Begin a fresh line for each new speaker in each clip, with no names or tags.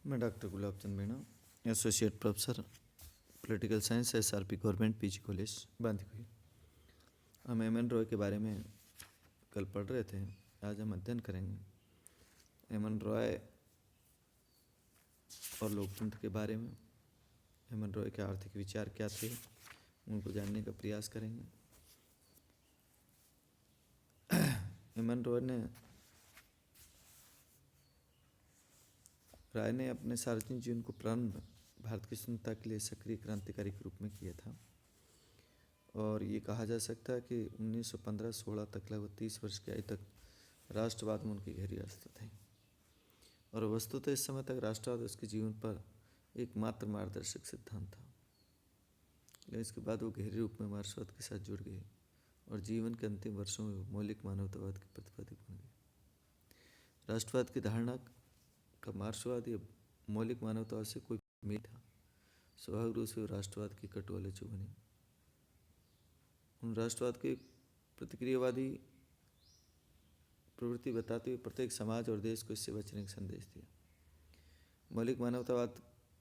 मैं doctor Gulab Chand Meena, associate professor political science, SRP government PG college Bandikui. हम M N Roy के बारे में कल पढ़ रहे थे, आज हम अध्ययन करेंगे एम एन रॉय और लोकतंत्र के बारे में। एम एन रॉय के आर्थिक विचार क्या थे, उनको जानने का प्रयास करेंगे। एम एन राय ने अपने सार्वजनिक जीवन को प्रारंभ भारत की स्वतंत्रता के लिए सक्रिय क्रांतिकारी के रूप में किया था, और ये कहा जा सकता है कि 1915-16 तक लगभग 30 वर्ष की आयु तक राष्ट्रवाद में उनकी गहरी आस्था थी, और वस्तुतः इस समय तक राष्ट्रवाद उसके जीवन पर एकमात्र मार्गदर्शक सिद्धांत था। लेकिन इसके बाद वो गहरे रूप में मार्क्सवाद के साथ जुड़ गए और जीवन के अंतिम वर्षों में वो मौलिक मानवतावाद के प्रतिपादक बन गए। राष्ट्रवाद की धारणा का मार्क्सवाद या मौलिक मानवतावाद से कोई मेल था। स्वाभाविक रूप से वो राष्ट्रवाद की कटु आलोचक बने। उन राष्ट्रवाद के प्रतिक्रियावादी प्रवृत्ति बताते हुए प्रत्येक समाज और देश को इससे बचने का संदेश दिया। मौलिक मानवतावाद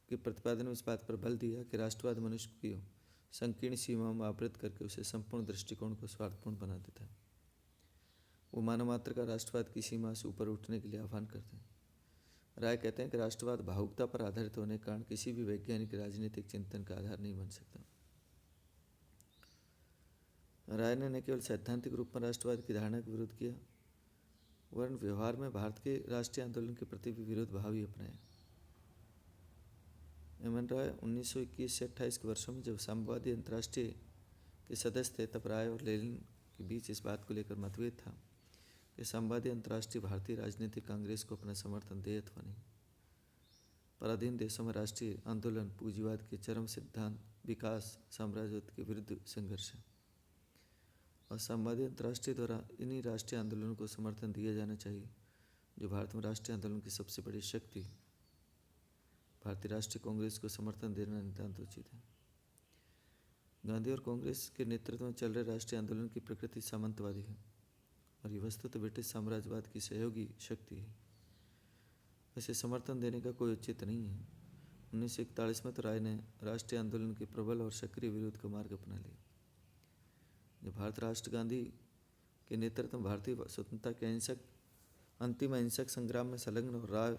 के प्रतिपादन में इस बात पर बल दिया कि राष्ट्रवाद मनुष्य की संकीर्ण सीमाओं में आवृत करके उसे संपूर्ण दृष्टिकोण को स्वार्थपूर्ण बना देता है। वो मानव मात्र का राष्ट्रवाद की सीमा से ऊपर उठने के लिए आह्वान करते हैं। राय कहते हैं कि राष्ट्रवाद भावुकता पर आधारित होने के कारण किसी भी वैज्ञानिक राजनीतिक चिंतन का आधार नहीं बन सकता। राय ने न केवल सैद्धांतिक रूप में राष्ट्रवाद की धारणा का विरोध किया, वरन व्यवहार में भारत के राष्ट्रीय आंदोलन के प्रति भी विरोध भाव ही अपनाया। एम एन रॉय 1921 से 28 के वर्षों में जब साम्यवादी अंतर्राष्ट्रीय के सदस्य थे, तब राय और लेनिन के बीच इस बात को लेकर मतभेद था कि साम्यवादी अंतर्राष्ट्रीय भारतीय राजनीतिक कांग्रेस को अपना समर्थन दे अथवा नहीं। पराधीन देशों में राष्ट्रीय आंदोलन पूंजीवाद के चरम सिद्धांत विकास साम्राज्यवाद के विरुद्ध संघर्ष है, और साम्यवादी अंतर्राष्ट्रीय द्वारा इन्हीं राष्ट्रीय आंदोलनों को समर्थन दिया जाना चाहिए जो भारत में राष्ट्रीय आंदोलन की सबसे बड़ी शक्ति भारतीय राष्ट्रीय कांग्रेस को समर्थन देना नितांत उचित है। गांधी और कांग्रेस के नेतृत्व में चल रहे राष्ट्रीय आंदोलन की प्रकृति सामंतवादी है, और ये वस्तुतः ब्रिटिश साम्राज्यवाद की सहयोगी शक्ति है। इसे समर्थन देने का कोई औचित्य नहीं है। 1941 में तो राय ने राष्ट्रीय आंदोलन के प्रबल और सक्रिय विरोध का मार्ग अपना लिया। जब भारत राष्ट्र गांधी के नेतृत्व में भारतीय स्वतंत्रता के अंतिम अहिंसक संग्राम में संलग्न, और राय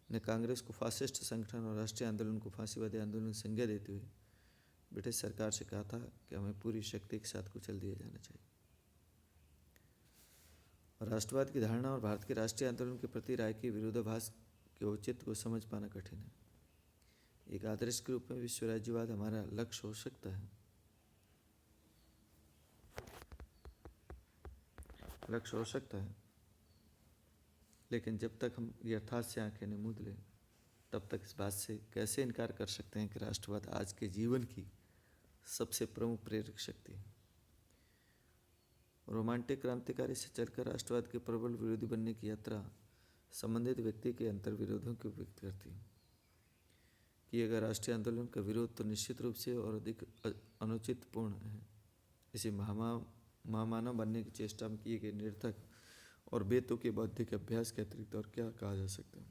ने कांग्रेस को फासिस्ट संगठन और राष्ट्रीय आंदोलन को फांसीवादी आंदोलन की संज्ञा देते हुए ब्रिटिश सरकार से कहा था कि हमें पूरी शक्ति के साथ कुचल दिया जाना चाहिए। और राष्ट्रवाद की धारणा और भारत के राष्ट्रीय आंदोलन के प्रति राय के विरोधाभास के औचित्य को समझ पाना कठिन है। एक आदर्श के रूप में विश्व राज्यवाद हमारा लक्ष्य हो सकता है, लेकिन जब तक हम यथार्थ से आंखें नहीं मूंद लें, तब तक इस बात से कैसे इनकार कर सकते हैं कि राष्ट्रवाद आज के जीवन की सबसे प्रमुख प्रेरक शक्ति है। रोमांटिक क्रांतिकारी से चलकर राष्ट्रवाद के प्रबल विरोधी बनने की यात्रा संबंधित व्यक्ति के अंतर्विरोधों को व्यक्त करती है। किए गए राष्ट्रीय आंदोलन का विरोध तो निश्चित रूप से और अधिक अनुचितपूर्ण है। इसे महामानव बनने की चेष्टा में किए गए निरर्थक और बेतुके बौद्धिक अभ्यास के अतिरिक्त और क्या कहा जा सकता है।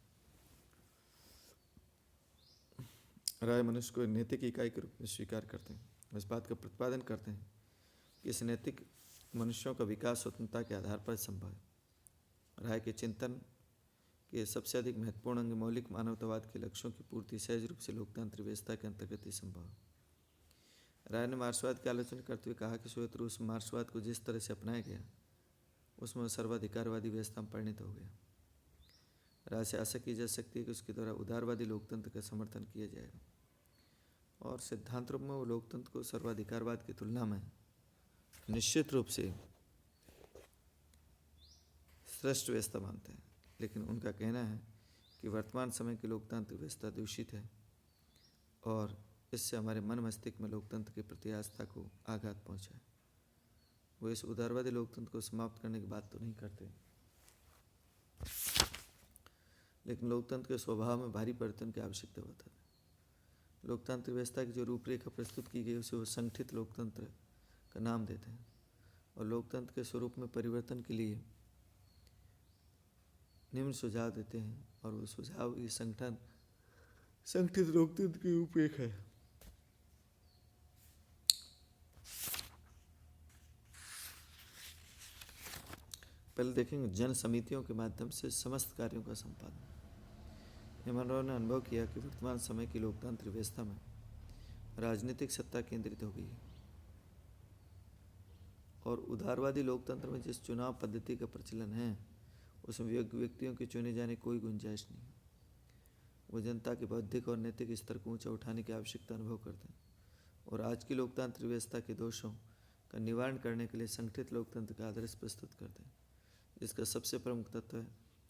राय मनुष्य को नैतिक इकाई के रूप में स्वीकार करते हैं, इस बात का प्रतिपादन करते हैं कि इस नैतिक मनुष्यों का विकास स्वतंत्रता के आधार पर संभव है। राय के चिंतन के सबसे अधिक महत्वपूर्ण अंग मौलिक मानवतावाद के लक्ष्यों की पूर्ति सहज रूप से लोकतांत्रिक व्यवस्था के अंतर्गत ही संभव है। राय ने मार्क्सवाद की आलोचना करते हुए कहा कि सोवियत रूस में मार्क्सवाद को जिस तरह से अपनाया गया, उसमें सर्वाधिकारवादी व्यवस्था में परिणत हो गया। राय से आशा की जा सकती है कि उसके द्वारा उदारवादी लोकतंत्र का समर्थन किया जाएगा, और सिद्धांत रूप में वो लोकतंत्र को सर्वाधिकारवाद की तुलना में निश्चित रूप से श्रेष्ठ व्यवस्था मानते हैं। लेकिन उनका कहना है कि वर्तमान समय की लोकतांत्रिक व्यवस्था दूषित है, और इससे हमारे मन मस्तिष्क में लोकतंत्र के प्रति आस्था को आघात पहुंचा है। वो इस उदारवादी लोकतंत्र को समाप्त करने की बात तो नहीं करते, लेकिन लोकतंत्र के स्वभाव में भारी परिवर्तन की आवश्यकता बताते हैं। लोकतांत्रिक व्यवस्था की जो रूपरेखा प्रस्तुत की गई उसे वो संगठित लोकतंत्र का नाम देते हैं, और लोकतंत्र के स्वरूप में परिवर्तन के लिए निम्न सुझाव देते हैं, और वो सुझाव ये संगठन संगठित लोकतंत्र की रूपरेखा है। पहले देखेंगे जन समितियों के माध्यम से समस्त कार्यों का संपादन। हेमनराव ने अनुभव किया कि वर्तमान समय की लोकतांत्रिक व्यवस्था में राजनीतिक सत्ता केंद्रित हो गई है और उदारवादी लोकतंत्र में जिस चुनाव पद्धति का प्रचलन है उसमें व्यक्तियों के चुने जाने कोई गुंजाइश नहीं। वो जनता के बौद्धिक और नैतिक स्तर को ऊंचा उठाने की आवश्यकता अनुभव करते हैं और आज की लोकतांत्रिक व्यवस्था के दोषों का निवारण करने के लिए संगठित लोकतंत्र का आदर्श प्रस्तुत करते हैं, जिसका सबसे प्रमुख तत्व है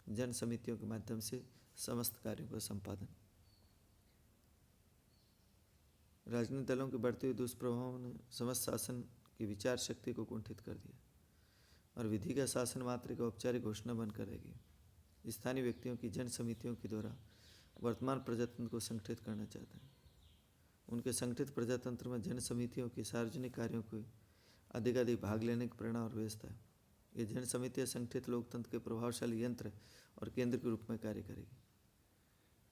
जन समितियों के माध्यम से समस्त कार्यों का संपादन। राजनीतिक दलों के बढ़ते हुए दुष्प्रभावों ने समस्त शासन की विचार शक्ति को कुंठित कर दिया और विधि का शासन मात्र का औपचारिक घोषणा बनकर रह गई। स्थानीय व्यक्तियों की जन समितियों के द्वारा वर्तमान प्रजातंत्र को संगठित करना चाहते हैं। उनके संगठित प्रजातंत्र में जन समितियों के सार्वजनिक कार्यों को अधिक भाग लेने की प्रेरणा और व्यवस्था है। ये जन समितियाँ संगठित लोकतंत्र के प्रभावशाली यंत्र और केंद्र के रूप में कार्य करेगी।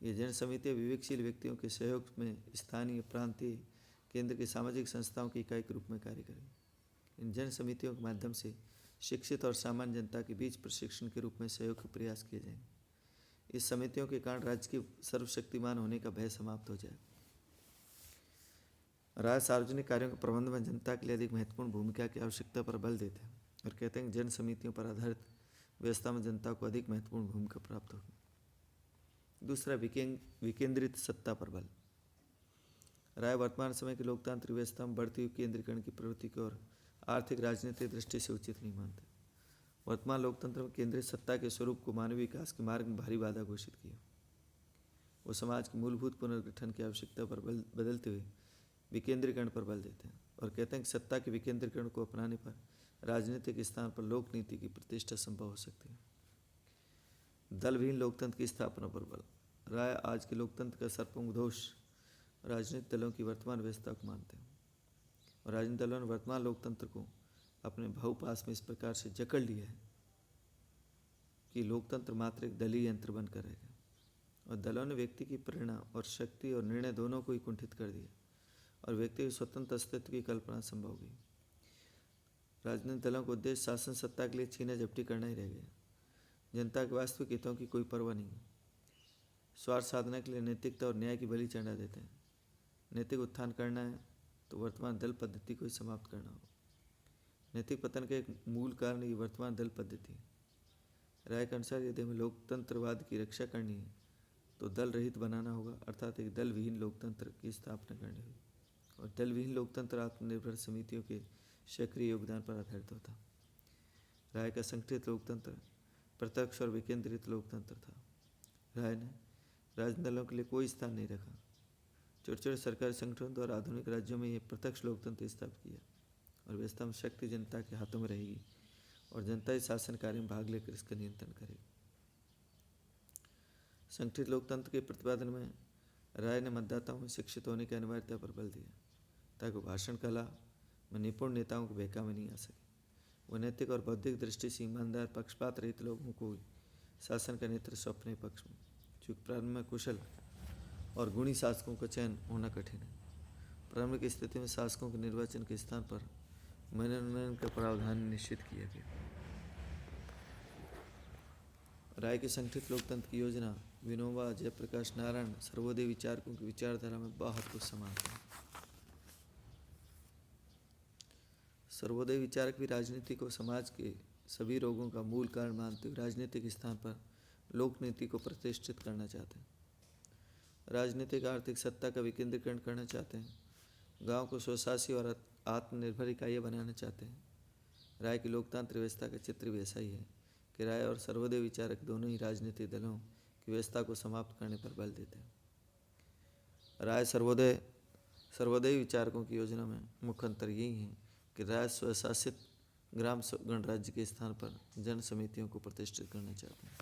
ये जन समितियाँ विवेकशील व्यक्तियों के सहयोग में स्थानीय, प्रांतीय, केंद्र की सामाजिक संस्थाओं की इकाई के रूप में कार्य करेगी। इन जन समितियों के माध्यम से शिक्षित और सामान्य जनता के बीच प्रशिक्षण के रूप में सहयोग के प्रयास किए जाएंगे। इस समितियों के कारण राज्य के सर्वशक्तिमान होने का भय समाप्त हो जाएगा। राज्य सार्वजनिक कार्यों के प्रबंध में जनता के लिए अधिक महत्वपूर्ण भूमिका की आवश्यकता पर बल देते हैं और कहते हैं कि जन समितियों पर आधारित व्यवस्था में जनता को अधिक महत्वपूर्ण भूमिका प्राप्त होगी। दूसरा, विकेंद्रित सत्ता पर बल। राय वर्तमान समय की लोकतांत्रिक व्यवस्था में बढ़ती हुई केंद्रीकरण की प्रवृत्ति की और आर्थिक राजनीतिक दृष्टि से उचित नहीं मानते। वर्तमान लोकतंत्र में केंद्रीय सत्ता के स्वरूप को मानवीय विकास के मार्ग में भारी बाधा घोषित किया। वो समाज के मूलभूत पुनर्गठन की आवश्यकता पर बदलते हुए विकेंद्रीकरण पर बल देते हैं और कहते हैं कि सत्ता के विकेंद्रीकरण को अपनाने पर राजनीतिक स्थान पर लोक नीति की प्रतिष्ठा संभव हो सकती है। दलविहीन लोकतंत्र की स्थापना पर बल। राय आज के लोकतंत्र का सर्वप्रमुख दोष राजनीतिक दलों की वर्तमान व्यवस्था को मानते हैं और राजनीतिक दलों ने वर्तमान लोकतंत्र को अपने बहुपास में इस प्रकार से जकड़ लिया है कि लोकतंत्र मात्र एक दलीय यंत्र बनकर रह गया और दलों ने व्यक्ति की प्रेरणा और शक्ति और निर्णय दोनों को ही कुंठित कर दिया और व्यक्ति के स्वतंत्र अस्तित्व की कल्पना संभव हुई। राजनीतिक दलों का उद्देश्य शासन सत्ता के लिए छीना झपटी करना ही रह गया। जनता के वास्तविक हितों की कोई परवाह नहीं है। स्वार्थ साधना के लिए नैतिकता और न्याय की बलि चढ़ा देते हैं। नैतिक उत्थान करना है तो वर्तमान दल पद्धति को ही समाप्त करना होगा। नैतिक पतन का एक मूल कारण ये वर्तमान दल पद्धति है। राय के अनुसार यदि हमें लोकतंत्रवाद की रक्षा करनी है तो दल रहित बनाना होगा, अर्थात एक दल विहीन लोकतंत्र की स्थापना करनी होगी और दल विहीन लोकतंत्र आत्मनिर्भर समितियों के सक्रिय योगदान पर आधारित होता। राय का संगठित लोकतंत्र प्रत्यक्ष और विकेंद्रित लोकतंत्र था। राय ने राजनीतिक दलों के लिए कोई स्थान नहीं रखा। छोटे छोटे सरकारी संगठनों द्वारा आधुनिक राज्यों में यह प्रत्यक्ष लोकतंत्र स्थापित किया और व्यवस्था में शक्ति जनता के हाथों में रहेगी और जनता इस शासन कार्य में भाग लेकर इसका नियंत्रण करेगी। संगठित लोकतंत्र के प्रतिपादन में राय ने मतदाताओं में शिक्षित होने की अनिवार्यता पर बल दिया ताकि भाषण कला में निपुण नेताओं को बहकावे नहीं आ सके। वह नैतिक और बौद्धिक दृष्टि से ईमानदार, पक्षपात रहित लोगों को शासन का नेतृत्व अपने पक्ष में, चूँकि प्रारंभ में कुशल और गुणी शासकों का चयन होना कठिन है। प्रारंभिक स्थिति में शासकों के निर्वाचन के स्थान पर मनोनयन का प्रावधान निश्चित किया गया। राय के संगठित लोकतंत्र की योजना विनोबा, जयप्रकाश नारायण, सर्वोदय विचारकों की विचारधारा में बहुत कुछ समानता है। सर्वोदय विचारक भी राजनीति को समाज के सभी रोगों का मूल कारण मानते हुए राजनीतिक स्थान पर लोकनीति को प्रतिष्ठित करना चाहते हैं। राजनीतिक आर्थिक सत्ता का विकेंद्रीकरण करना चाहते हैं। गांव को स्वशासी और आत्मनिर्भर इकाइयाँ बनाना चाहते हैं। राय की लोकतांत्रिक व्यवस्था का चित्र भी ऐसा ही है कि राय और सर्वोदय विचारक दोनों ही राजनीतिक दलों की व्यवस्था को समाप्त करने पर बल देते हैं। राय सर्वोदय विचारकों की योजना में मुख्य अंतर यही है कि राय स्वशासित ग्राम गणराज्य के स्थान पर जन समितियों को प्रतिष्ठित करना चाहते हैं।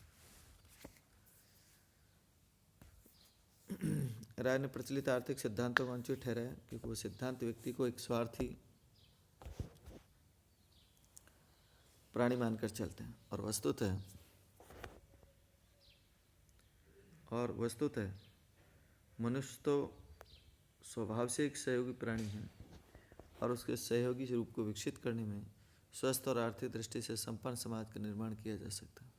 राय ने प्रचलित आर्थिक सिद्धांतों को अनुचित ठहराया क्योंकि वो सिद्धांत व्यक्ति को एक स्वार्थी प्राणी मानकर चलते हैं और वस्तुतः मनुष्य तो स्वभाव से एक सहयोगी प्राणी है और उसके सहयोगी रूप को विकसित करने में स्वस्थ और आर्थिक दृष्टि से संपन्न समाज का निर्माण किया जा सकता है।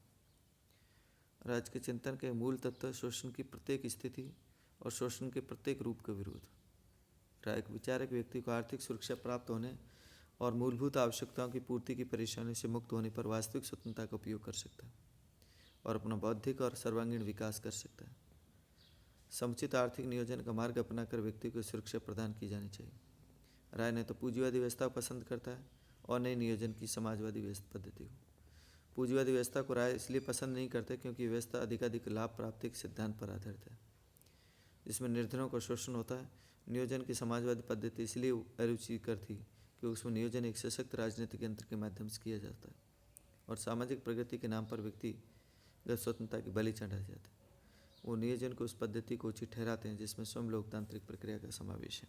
राज्य के चिंतन के मूल तत्व शोषण की प्रत्येक स्थिति और शोषण के प्रत्येक रूप का विरोध। राय विचारक व्यक्ति को आर्थिक सुरक्षा प्राप्त होने और मूलभूत आवश्यकताओं की पूर्ति की परेशानी से मुक्त होने पर वास्तविक स्वतंत्रता का उपयोग कर सकता है और अपना बौद्धिक और सर्वांगीण विकास कर सकता है। समुचित आर्थिक नियोजन का मार्ग अपनाकर व्यक्ति को सुरक्षा प्रदान की जानी चाहिए। राय ने तो पूंजीवादी व्यवस्था पसंद करता है और नई नियोजन की समाजवादी पद्धति को। पूंजीवादी व्यवस्था को राय इसलिए पसंद नहीं करते क्योंकि व्यवस्था अधिकाधिक लाभ प्राप्ति के सिद्धांत पर आधारित है, जिसमें निर्धनों का शोषण होता है। नियोजन की समाजवादी पद्धति इसलिए अरुचिकर थी कि उसमें नियोजन एक सशक्त राजनीतिक यंत्र के माध्यम से किया जाता है और सामाजिक प्रगति के नाम पर व्यक्तिगत स्वतंत्रता की बलि चढ़ाया जाता है। वो नियोजन को उस पद्धति को उचित ठहराते हैं जिसमें स्वयं लोकतांत्रिक प्रक्रिया का समावेश है।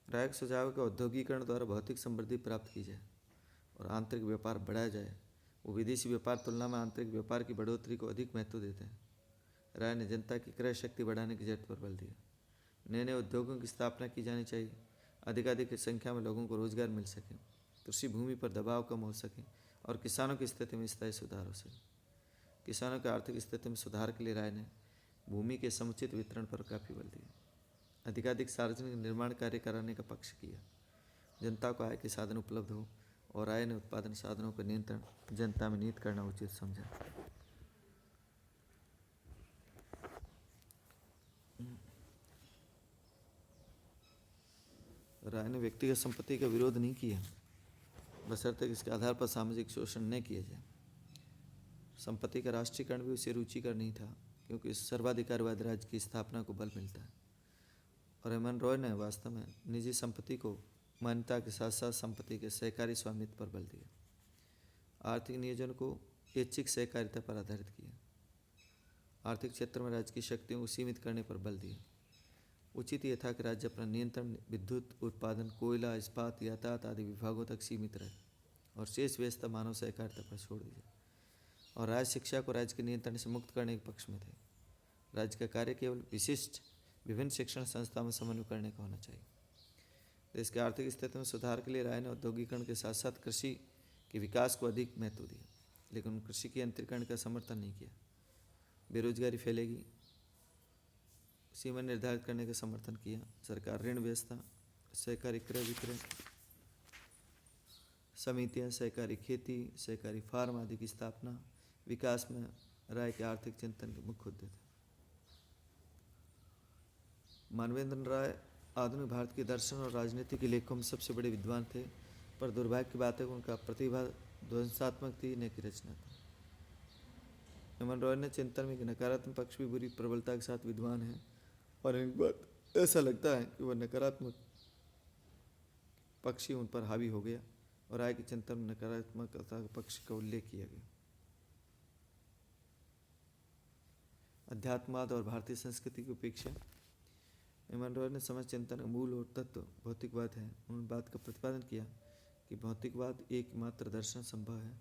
राय के सुझाव के औद्योगिकरण द्वारा भौतिक समृद्धि प्राप्त की जाए और आंतरिक व्यापार बढ़ाया जाए। वो विदेशी व्यापार तुलना में आंतरिक व्यापार की बढ़ोतरी को अधिक महत्व देते हैं। राय ने जनता की क्रय शक्ति बढ़ाने की जरूरत पर बल दिया। नए नए उद्योगों की स्थापना की जानी चाहिए, अधिकाधिक संख्या में लोगों को रोजगार मिल सके, कृषि भूमि पर दबाव कम हो सके और किसानों की स्थिति में स्थायी सुधार हो सके। किसानों की आर्थिक स्थिति में सुधार के लिए राय ने भूमि के समुचित वितरण पर काफ़ी बल दिया। अधिकाधिक सार्वजनिक निर्माण कार्य कराने का पक्ष किया। जनता को आय के साधन उपलब्ध हो और राय ने उत्पादन साधनों का नियंत्रण जनता में निहित करना उचित समझा। राय ने व्यक्तिगत संपत्ति का विरोध नहीं किया, बशर्ते इसके आधार पर सामाजिक शोषण न किया जाए। संपत्ति का राष्ट्रीयकरण भी उसे रुचिकर नहीं था क्योंकि इस सर्वाधिकारवाद राज्य की स्थापना को बल मिलता है। और एमएन रॉय ने वास्तव में निजी संपत्ति को मान्यता के साथ साथ संपत्ति के सहकारी स्वामित्व पर बल दिया। आर्थिक नियोजन को ऐच्छिक सहकारिता पर आधारित किया। आर्थिक क्षेत्र में राज्य की शक्तियों को सीमित करने पर बल दिया। उचित यह था कि राज्य अपना नियंत्रण विद्युत उत्पादन, कोयला, इस्पात, यातायात आदि विभागों तक सीमित रहे और शेष व्यवस्था मानव सहकारिता पर छोड़ दी जाए। और राज्य शिक्षा को राज्य के नियंत्रण से मुक्त करने के पक्ष में थे। राज्य का कार्य केवल विशिष्ट विभिन्न शिक्षण संस्थाओं में समन्वय करने का होना चाहिए। देश की आर्थिक स्थिति में सुधार के लिए राय ने औद्योगिकरण के साथ साथ कृषि के विकास को अधिक महत्व दिया, लेकिन कृषि के यंत्रीकरण का समर्थन नहीं किया। बेरोजगारी फैलेगी, सीमा निर्धारित करने का समर्थन किया। सरकार ऋण व्यवस्था, सहकारी क्रय विक्रय समितियाँ, सहकारी खेती, सहकारी फार्म आदि की स्थापना विकास में राय के आर्थिक चिंतन के मुख्य उद्देश्य थे। मानवेंद्र राय आधुनिक भारत के दर्शन और राजनीति के लेखकों में सबसे बड़े विद्वान थे, पर दुर्भाग्य की बात है कि उनका प्रतिभा ध्वंसात्मक थी, न कि रचनात्मक। एमएन रॉय ने चिंतन में एक नकारात्मक पक्ष भी बुरी प्रबलता के साथ विद्वान है और एक बात ऐसा लगता है कि वह नकारात्मक पक्ष ही उन पर हावी हो गया और राय के चिंतन में नकारात्मकता के पक्ष का उल्लेख किया गया। अध्यात्मवाद और भारतीय संस्कृति की उपेक्षा। एमएन रॉय ने समाज चिंतन का मूल और तत्व भौतिकवाद है। उन्होंने बात का प्रतिपादन किया कि भौतिकवाद एकमात्र दर्शन संभव है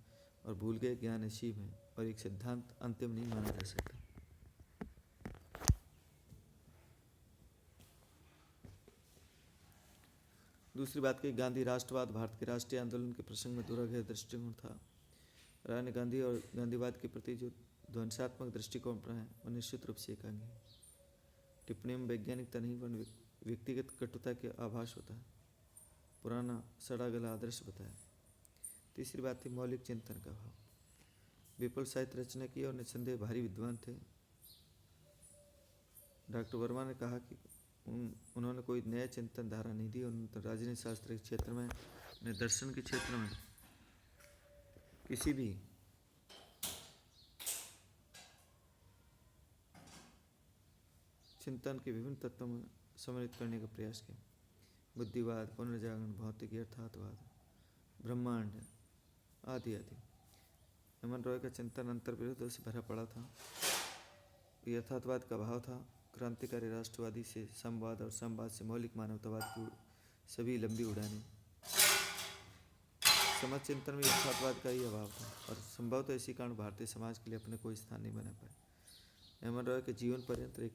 और भूल गए ज्ञान असीम है और एक सिद्धांत अंतिम नहीं माना जा सकता। दूसरी बात की गांधी राष्ट्रवाद भारत के राष्ट्रीय आंदोलन के प्रसंग में दूरगामी दृष्टिकोण था। राय ने गांधी और गांधीवाद के प्रति जो ध्वंसात्मक दृष्टिकोण पर है वह निश्चित रूप से एकांगी है। टिप्पणी में वैज्ञानिकता नहीं वरन व्यक्तिगत कटुता के आभास होता है। पुराना सड़ा गला आदर्श बताया। तीसरी बात थी मौलिक चिंतन का भाव। विपुल साहित्य रचना की और निस्संदेह भारी विद्वान थे। डॉक्टर वर्मा ने कहा कि उन्होंने कोई नया चिंतन धारा नहीं दी। उन्होंने तो राजनीति शास्त्र के क्षेत्र में, दर्शन के क्षेत्र में किसी भी चिंतन के विभिन्न तत्वों में सम्मिलित करने का प्रयास किया। बुद्धिवाद, पुनर्जागरण, भौतिक यथार्थवाद, ब्रह्मांड आदि आदि। एमएन रॉय का चिंतन अंतर्विरोधों से भरा पड़ा था। यथार्थवाद का भाव था क्रांतिकारी राष्ट्रवादी से संवाद और संवाद से मौलिक मानवतावाद की सभी लंबी उड़ानें। समाज चिंतन में यथार्थवाद का ही अभाव था और संभवतः इसी कारण भारतीय समाज के लिए अपने कोई स्थान नहीं बना पाए। एमएन रॉय के जीवन पर्यंत एक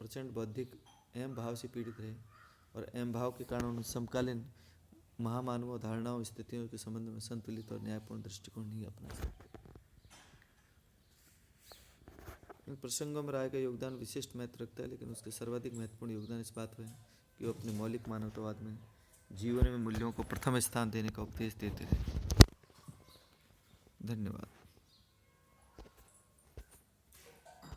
प्रचंड बौद्धिक एवं भाव से पीड़ित रहे और एवं भाव के कारण उन्होंने समकालीन महामानव धारणाओं स्थितियों के संबंध में संतुलित और न्यायपूर्ण दृष्टिकोण नहीं अपना सकते। इन प्रसंगों में राय का योगदान विशिष्ट महत्व रखता है, लेकिन उसके सर्वाधिक महत्वपूर्ण योगदान इस बात में है कि वो अपने मौलिक मानवतावाद में जीवन में मूल्यों को प्रथम स्थान देने का उपदेश देते रहे। धन्यवाद।